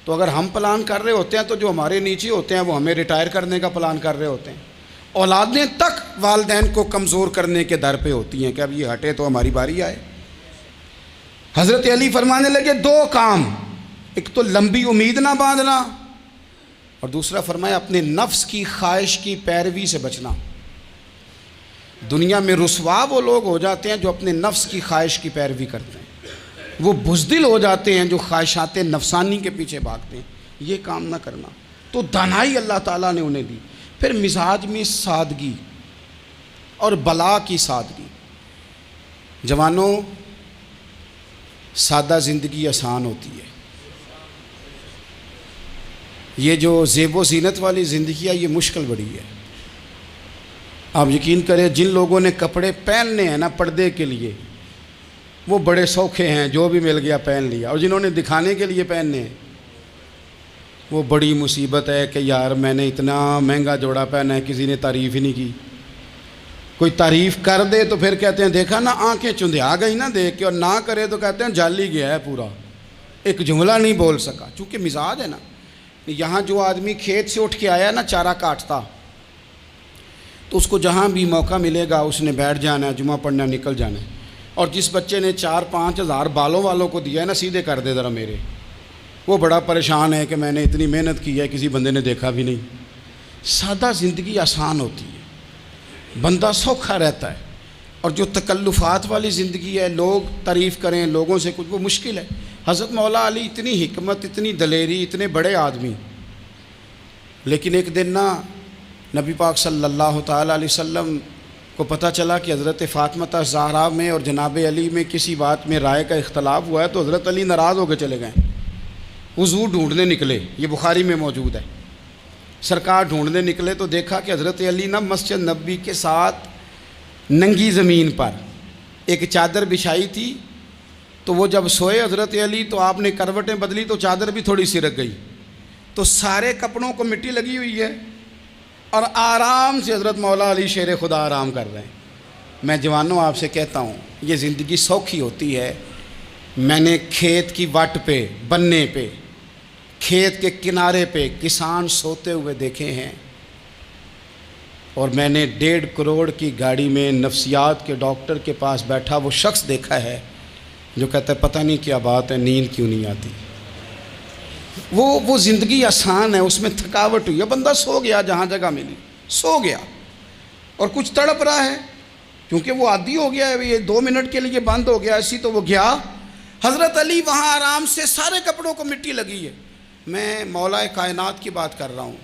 تو اگر ہم پلان کر رہے ہوتے ہیں تو جو ہمارے نیچے ہوتے ہیں وہ ہمیں ریٹائر کرنے کا پلان کر رہے ہوتے ہیں۔ اولادیں تک والدین کو کمزور کرنے کے در پہ ہوتی ہیں کہ اب یہ ہٹے تو ہماری باری آئے۔ حضرت علی فرمانے لگے 2 کام، ایک تو لمبی امید نہ باندھنا، اور دوسرا فرمایا اپنے نفس کی خواہش کی پیروی سے بچنا۔ دنیا میں رسوا وہ لوگ ہو جاتے ہیں جو اپنے نفس کی خواہش کی پیروی کرتے ہیں، وہ بزدل ہو جاتے ہیں جو خواہشات نفسانی کے پیچھے بھاگتے ہیں۔ یہ کام نہ کرنا۔ تو دانائی اللہ تعالیٰ نے انہیں دی۔ پھر مزاج میں سادگی اور بلا کی سادگی۔ جوانوں، سادہ زندگی آسان ہوتی ہے۔ یہ جو زیب و زینت والی زندگی ہے یہ مشکل بڑی ہے۔ آپ یقین کریں جن لوگوں نے کپڑے پہننے ہیں نا پردے کے لیے، وہ بڑے سوکھے ہیں، جو بھی مل گیا پہن لیا، اور جنہوں نے دکھانے کے لیے پہننے ہیں وہ بڑی مصیبت ہے کہ یار میں نے اتنا مہنگا جوڑا پہنا ہے، کسی نے تعریف ہی نہیں کی۔ کوئی تعریف کر دے تو پھر کہتے ہیں دیکھا نا آنکھیں چندھیا گئی نا دیکھ کے، اور نہ کرے تو کہتے ہیں جال ہی گیا ہے پورا، ایک جملہ نہیں بول سکا۔ چونکہ مزاج ہے نا، یہاں جو آدمی کھیت سے اٹھ کے آیا نا چارہ کاٹتا، تو اس کو جہاں بھی موقع ملے گا اس نے بیٹھ جانا ہے، جمعہ پڑھنا نکل جانا ہے۔ اور جس بچے نے 4-5 ہزار بالوں والوں کو دیا ہے نا، سیدھے کر دے ذرا میرے، وہ بڑا پریشان ہے کہ میں نے اتنی محنت کی ہے کسی بندے نے دیکھا بھی نہیں۔ سادہ زندگی آسان ہوتی ہے، بندہ سوکھا رہتا ہے، اور جو تکلفات والی زندگی ہے، لوگ تعریف کریں، لوگوں سے کچھ، وہ مشکل ہے۔ حضرت مولا علی اتنی حکمت، اتنی دلیری، اتنے بڑے آدمی، لیکن ایک دن نا نبی پاک صلی اللہ تعالیٰ علیہ وسلم کو پتہ چلا کہ حضرت فاطمہ زہرا میں اور جناب علی میں کسی بات میں رائے کا اختلاف ہوا ہے، تو حضرت علی ناراض ہو کے چلے گئے، حضور ڈھونڈنے نکلے، یہ بخاری میں موجود ہے۔ سرکار ڈھونڈنے نکلے تو دیکھا کہ حضرت علی نا مسجد نبوی کے ساتھ ننگی زمین پر ایک چادر بچھائی تھی، تو وہ جب سوئے حضرت علی تو آپ نے کروٹیں بدلی تو چادر بھی تھوڑی سرک گئی، تو سارے کپڑوں کو مٹی لگی ہوئی ہے، اور آرام سے حضرت مولا علی شیر خدا آرام کر رہے ہیں۔ میں جوانوں آپ سے کہتا ہوں یہ زندگی سوکھی ہوتی ہے۔ میں نے کھیت کی وٹ پہ، بننے پہ، کھیت کے کنارے پہ کسان سوتے ہوئے دیکھے ہیں، اور میں نے 1.5 کروڑ کی گاڑی میں نفسیات کے ڈاکٹر کے پاس بیٹھا وہ شخص دیکھا ہے جو کہتا ہے پتہ نہیں کیا بات ہے، نیند کیوں نہیں آتی۔ وہ زندگی آسان ہے، اس میں تھکاوٹ ہوئی ہے، بندہ سو گیا جہاں جگہ ملی، سو گیا، اور کچھ تڑپ رہا ہے کیونکہ وہ عادی ہو گیا ہے، یہ 2 منٹ کے لیے بند ہو گیا ایسی، تو وہ گیا۔ حضرت علی وہاں آرام سے، سارے کپڑوں کو مٹی لگی ہے۔ میں مولا کائنات کی بات کر رہا ہوں،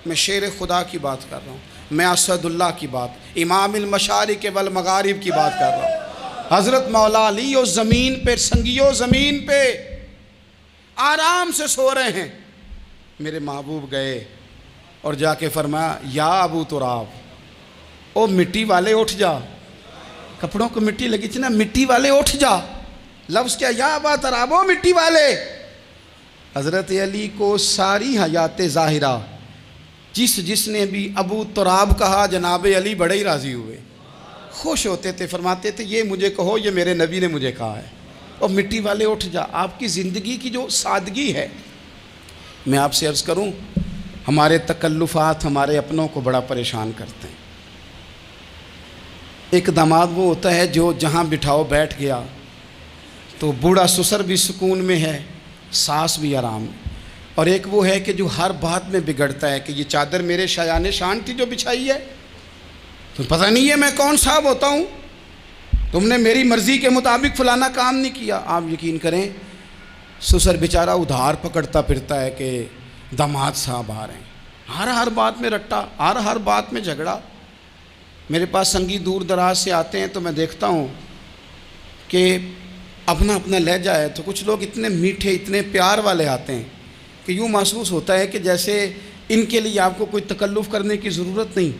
میں شیر خدا کی بات کر رہا ہوں، میں اسد اللہ کی بات، امام المشارق والمغارب کی بات کر رہا ہوں۔ حضرت مولا علی اس زمین پہ، سنگیو زمین پہ آرام سے سو رہے ہیں۔ میرے محبوب گئے اور جا کے فرمایا یا ابو تراب، او مٹی والے اٹھ جا، کپڑوں کو مٹی لگی تھی نا، مٹی والے اٹھ جا، لفظ کیا، یا ابا تراب، او مٹی والے۔ حضرت علی کو ساری حیات ظاہرہ جس نے بھی ابو تراب کہا جناب علی بڑے ہی راضی ہوئے، خوش ہوتے تھے، فرماتے تھے یہ مجھے کہو، یہ میرے نبی نے مجھے کہا ہے، اور مٹی والے اٹھ جا۔ آپ کی زندگی کی جو سادگی ہے، میں آپ سے عرض کروں ہمارے تکلفات ہمارے اپنوں کو بڑا پریشان کرتے ہیں۔ ایک داماد وہ ہوتا ہے جو جہاں بٹھاؤ بیٹھ گیا، تو بوڑھا سسر بھی سکون میں ہے، ساس بھی آرام میں، اور ایک وہ ہے کہ جو ہر بات میں بگڑتا ہے کہ یہ چادر میرے شایان شان تھی جو بچھائی ہے، تو پتہ نہیں ہے میں کون صاحب ہوتا ہوں، تم نے میری مرضی کے مطابق فلانا کام نہیں کیا. آپ یقین کریں سسر بیچارہ ادھار پکڑتا پھرتا ہے کہ داماد صاحب آ رہے ہیں، ہر بات میں رٹا، ہر بات میں جھگڑا. میرے پاس سنگی دور دراز سے آتے ہیں تو میں دیکھتا ہوں کہ اپنا لہجہ ہے، تو کچھ لوگ اتنے میٹھے اتنے پیار والے آتے ہیں کہ یوں محسوس ہوتا ہے کہ جیسے ان کے لیے آپ کو کوئی تکلف کرنے کی ضرورت نہیں،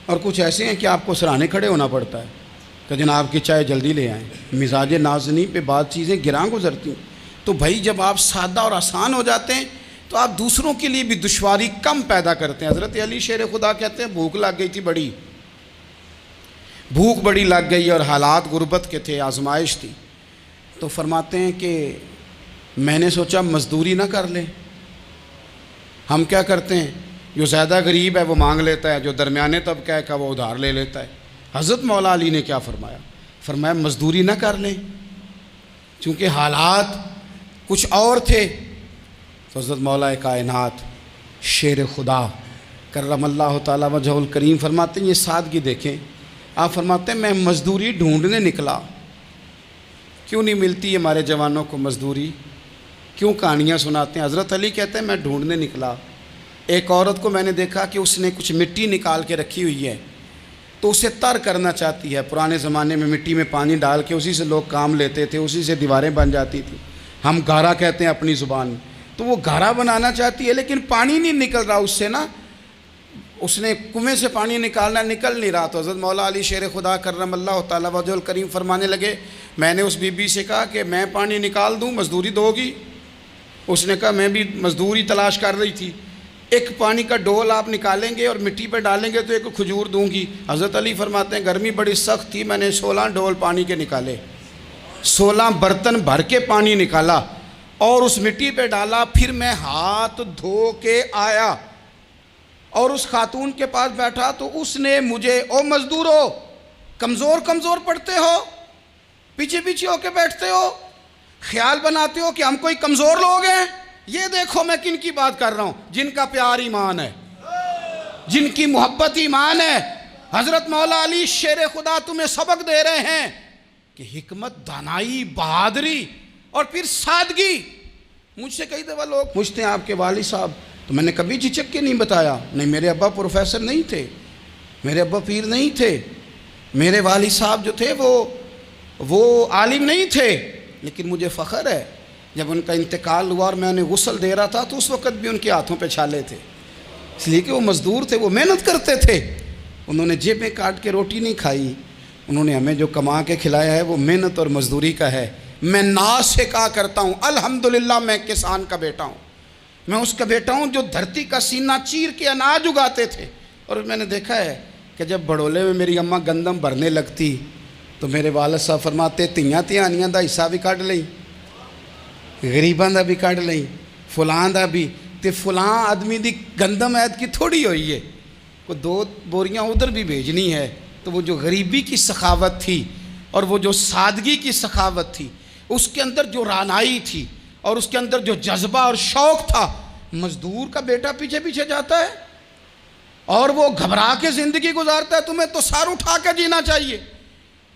اور کچھ ایسے ہیں کہ آپ کو سرانے کھڑے ہونا پڑتا ہے کہ جناب کی چائے جلدی لے آئیں. مزاج نازنی پہ بعض چیزیں گراں گزرتی ہیں. تو بھائی جب آپ سادہ اور آسان ہو جاتے ہیں تو آپ دوسروں کے لیے بھی دشواری کم پیدا کرتے ہیں. حضرت علی شیر خدا کہتے ہیں بھوک لگ گئی تھی، بھوک بڑی لگ گئی اور حالات غربت کے تھے، آزمائش تھی. تو فرماتے ہیں کہ میں نے سوچا مزدوری نہ کر لیں. ہم کیا کرتے ہیں، جو زیادہ غریب ہے وہ مانگ لیتا ہے، جو درمیانے طبقہ ہے کا وہ ادھار لے لیتا ہے. حضرت مولا علی نے کیا فرمایا مزدوری نہ کر لیں، چونکہ حالات کچھ اور تھے. تو حضرت مولا کائنات شیر خدا کرم اللہ تعالیٰ وجہ الکریم فرماتے ہیں، یہ سادگی دیکھیں. آپ فرماتے ہیں میں مزدوری ڈھونڈنے نکلا. کیوں نہیں ملتی ہمارے جوانوں کو مزدوری، کیوں کہانیاں سناتے ہیں. حضرت علی کہتے ہیں میں ڈھونڈنے نکلا. ایک عورت کو میں نے دیکھا کہ اس نے کچھ مٹی نکال کے رکھی ہوئی ہے، تو اسے تر کرنا چاہتی ہے. پرانے زمانے میں مٹی میں پانی ڈال کے اسی سے لوگ کام لیتے تھے، اسی سے دیواریں بن جاتی تھیں. ہم گارا کہتے ہیں اپنی زبان میں. تو وہ گارا بنانا چاہتی ہے لیکن پانی نہیں نکل رہا اس سے نا. اس نے کنویں سے پانی نکالنا، نکل نہیں رہا. تو حضرت مولا علی شیر خدا کرم اللہ تعالیٰ وجہ الکریم فرمانے لگے، میں نے اس بی بی سے کہا کہ میں پانی نکال دوں، مزدوری دو گی؟ اس نے کہا میں بھی مزدوری تلاش کر رہی تھی. ایک پانی کا ڈول آپ نکالیں گے اور مٹی پہ ڈالیں گے تو ایک کھجور دوں گی. حضرت علی فرماتے ہیں گرمی بڑی سخت تھی، میں نے 16 ڈول پانی کے نکالے، 16 برتن بھر کے پانی نکالا اور اس مٹی پہ ڈالا. پھر میں ہاتھ دھو کے آیا اور اس خاتون کے پاس بیٹھا تو اس نے مجھے، او مزدورو کمزور پڑتے ہو، پیچھے ہو کے بیٹھتے ہو، خیال بناتے ہو کہ ہم کوئی کمزور لوگ ہیں. یہ دیکھو میں کن کی بات کر رہا ہوں، جن کا پیار ایمان ہے، جن کی محبت ایمان ہے. حضرت مولا علی شیر خدا تمہیں سبق دے رہے ہیں کہ حکمت، دانائی، بہادری اور پھر سادگی. مجھ سے کئی دفعہ لوگ پوچھتے ہیں آپ کے والد صاحب، تو میں نے کبھی جھجک کے نہیں بتایا، نہیں میرے ابا پروفیسر نہیں تھے، میرے ابا پیر نہیں تھے، میرے والد صاحب جو تھے وہ عالم نہیں تھے. لیکن مجھے فخر ہے جب ان کا انتقال ہوا اور میں انہیں غسل دے رہا تھا تو اس وقت بھی ان کے ہاتھوں پہ چھالے تھے، اس لیے کہ وہ مزدور تھے، وہ محنت کرتے تھے. انہوں نے جیبیں کاٹ کے روٹی نہیں کھائی، انہوں نے ہمیں جو کما کے کھلایا ہے وہ محنت اور مزدوری کا ہے. میں ناز سے کہا کرتا ہوں الحمدللہ میں کسان کا بیٹا ہوں، میں اس کا بیٹا ہوں جو دھرتی کا سینہ چیر کے اناج اگاتے تھے. اور میں نے دیکھا ہے کہ جب بڑولے میں میری اماں گندم بھرنے لگتی تو میرے والد صاحب فرماتے تیاں تیانیاں دا حصہ بھی کٹ لیں، غریباں دا بھی کٹ لیں، فلاں دا بھی. تے فلاں آدمی دی گندم عید کی تھوڑی ہوئی ہے، کو 2 بوریاں ادھر بھی بھیجنی ہے. تو وہ جو غریبی کی سخاوت تھی اور وہ جو سادگی کی سخاوت تھی، اس کے اندر جو رانائی تھی اور اس کے اندر جو جذبہ اور شوق تھا، مزدور کا بیٹا پیچھے جاتا ہے اور وہ گھبرا کے زندگی گزارتا ہے. تمہیں تو سار اٹھا کے جینا چاہیے.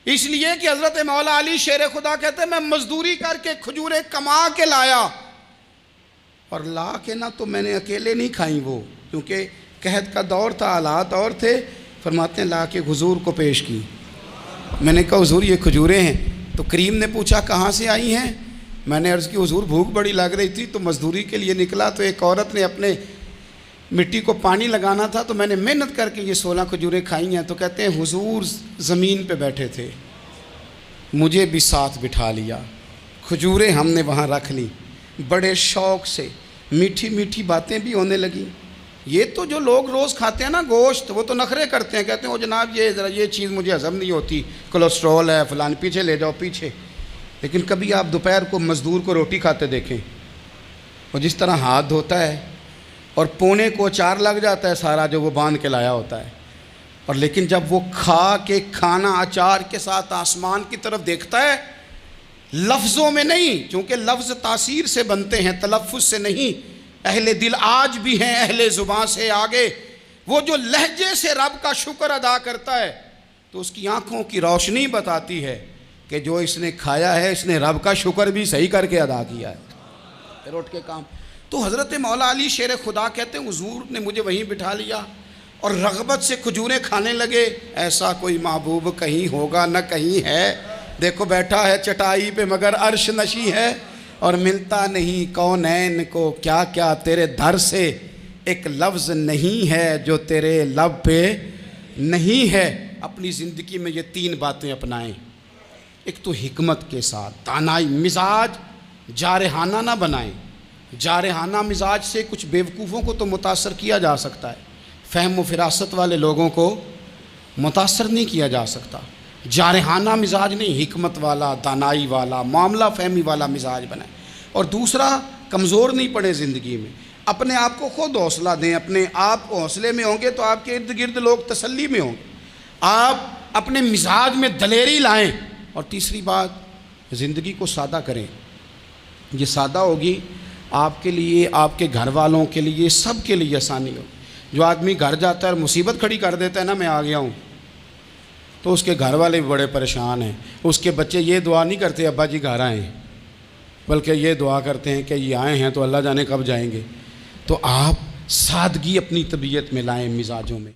اس لیے کہ حضرت مولا علی شیر خدا کہتے ہیں میں مزدوری کر کے کھجوریں کما کے لایا، اور لا کے نہ تو میں نے اکیلے نہیں کھائیں وہ، کیونکہ قحط کا دور تھا، حالات اور تھے. فرماتے ہیں لا کے حضور کو پیش کی. میں نے کہا حضور یہ کھجوریں ہیں. تو کریم نے پوچھا کہاں سے آئی ہیں؟ میں نے عرض کی حضور بھوک بڑی لگ رہی تھی تو مزدوری کے لیے نکلا، تو ایک عورت نے اپنے مٹی کو پانی لگانا تھا تو میں نے محنت کر کے یہ 16 کھجوریں کھائی ہیں. تو کہتے ہیں حضور زمین پہ بیٹھے تھے، مجھے بھی ساتھ بٹھا لیا، کھجوریں ہم نے وہاں رکھ لی، بڑے شوق سے میٹھی میٹھی باتیں بھی ہونے لگیں. یہ تو جو لوگ روز کھاتے ہیں نا گوشت، وہ تو نخرے کرتے ہیں، کہتے ہیں وہ جناب یہ ذرا یہ چیز مجھے ہضم نہیں ہوتی، کولیسٹرول ہے فلان، پیچھے لے جاؤ پیچھے. لیکن کبھی آپ دوپہر کو مزدور کو روٹی کھاتے دیکھیں، وہ جس طرح ہاتھ دھوتا ہے اور پونے کو اچار لگ جاتا ہے سارا جو وہ باندھ کے لایا ہوتا ہے، اور لیکن جب وہ کھا کے کھانا اچار کے ساتھ آسمان کی طرف دیکھتا ہے، لفظوں میں نہیں، چونکہ لفظ تاثیر سے بنتے ہیں تلفظ سے نہیں. اہل دل آج بھی ہیں اہل زبان سے آگے. وہ جو لہجے سے رب کا شکر ادا کرتا ہے تو اس کی آنکھوں کی روشنی بتاتی ہے کہ جو اس نے کھایا ہے اس نے رب کا شکر بھی صحیح کر کے ادا کیا ہے، پھر اٹھ کے کام۔ تو حضرت مولا علی شیر خدا کہتے ہیں حضور نے مجھے وہیں بٹھا لیا اور رغبت سے کھجوریں کھانے لگے۔ ایسا کوئی محبوب کہیں ہوگا نہ کہیں ہے، دیکھو بیٹھا ہے چٹائی پہ مگر عرش نشی ہے، اور ملتا نہیں کونین کو کیا کیا تیرے در سے ایک لفظ نہیں ہے جو تیرے لب پہ نہیں ہے۔ اپنی زندگی میں یہ 3 باتیں اپنائیں۔ ایک تو حکمت کے ساتھ دانائی، مزاج جارحانہ نہ بنائیں۔ جارحانہ مزاج سے کچھ بیوقوفوں کو تو متاثر کیا جا سکتا ہے، فہم و فراست والے لوگوں کو متاثر نہیں کیا جا سکتا۔ جارحانہ مزاج نہیں، حکمت والا، دانائی والا، معاملہ فہمی والا مزاج بنائیں۔ اور دوسرا، کمزور نہیں پڑے زندگی میں، اپنے آپ کو خود حوصلہ دیں۔ اپنے آپ حوصلے میں ہوں گے تو آپ کے ارد گرد لوگ تسلی میں ہوں گے۔ آپ اپنے مزاج میں دلیری لائیں۔ اور تیسری بات، زندگی کو سادہ کریں۔ یہ سادہ ہوگی آپ کے لیے، آپ کے گھر والوں کے لیے، سب کے لیے آسانی ہو۔ جو آدمی گھر جاتا ہے اور مصیبت کھڑی کر دیتا ہے نا، میں آ گیا ہوں، تو اس کے گھر والے بھی بڑے پریشان ہیں۔ اس کے بچے یہ دعا نہیں کرتے ابا جی گھر آئیں، بلکہ یہ دعا کرتے ہیں کہ یہ آئے ہیں تو اللہ جانے کب جائیں گے۔ تو آپ سادگی اپنی طبیعت میں لائیں، مزاجوں میں۔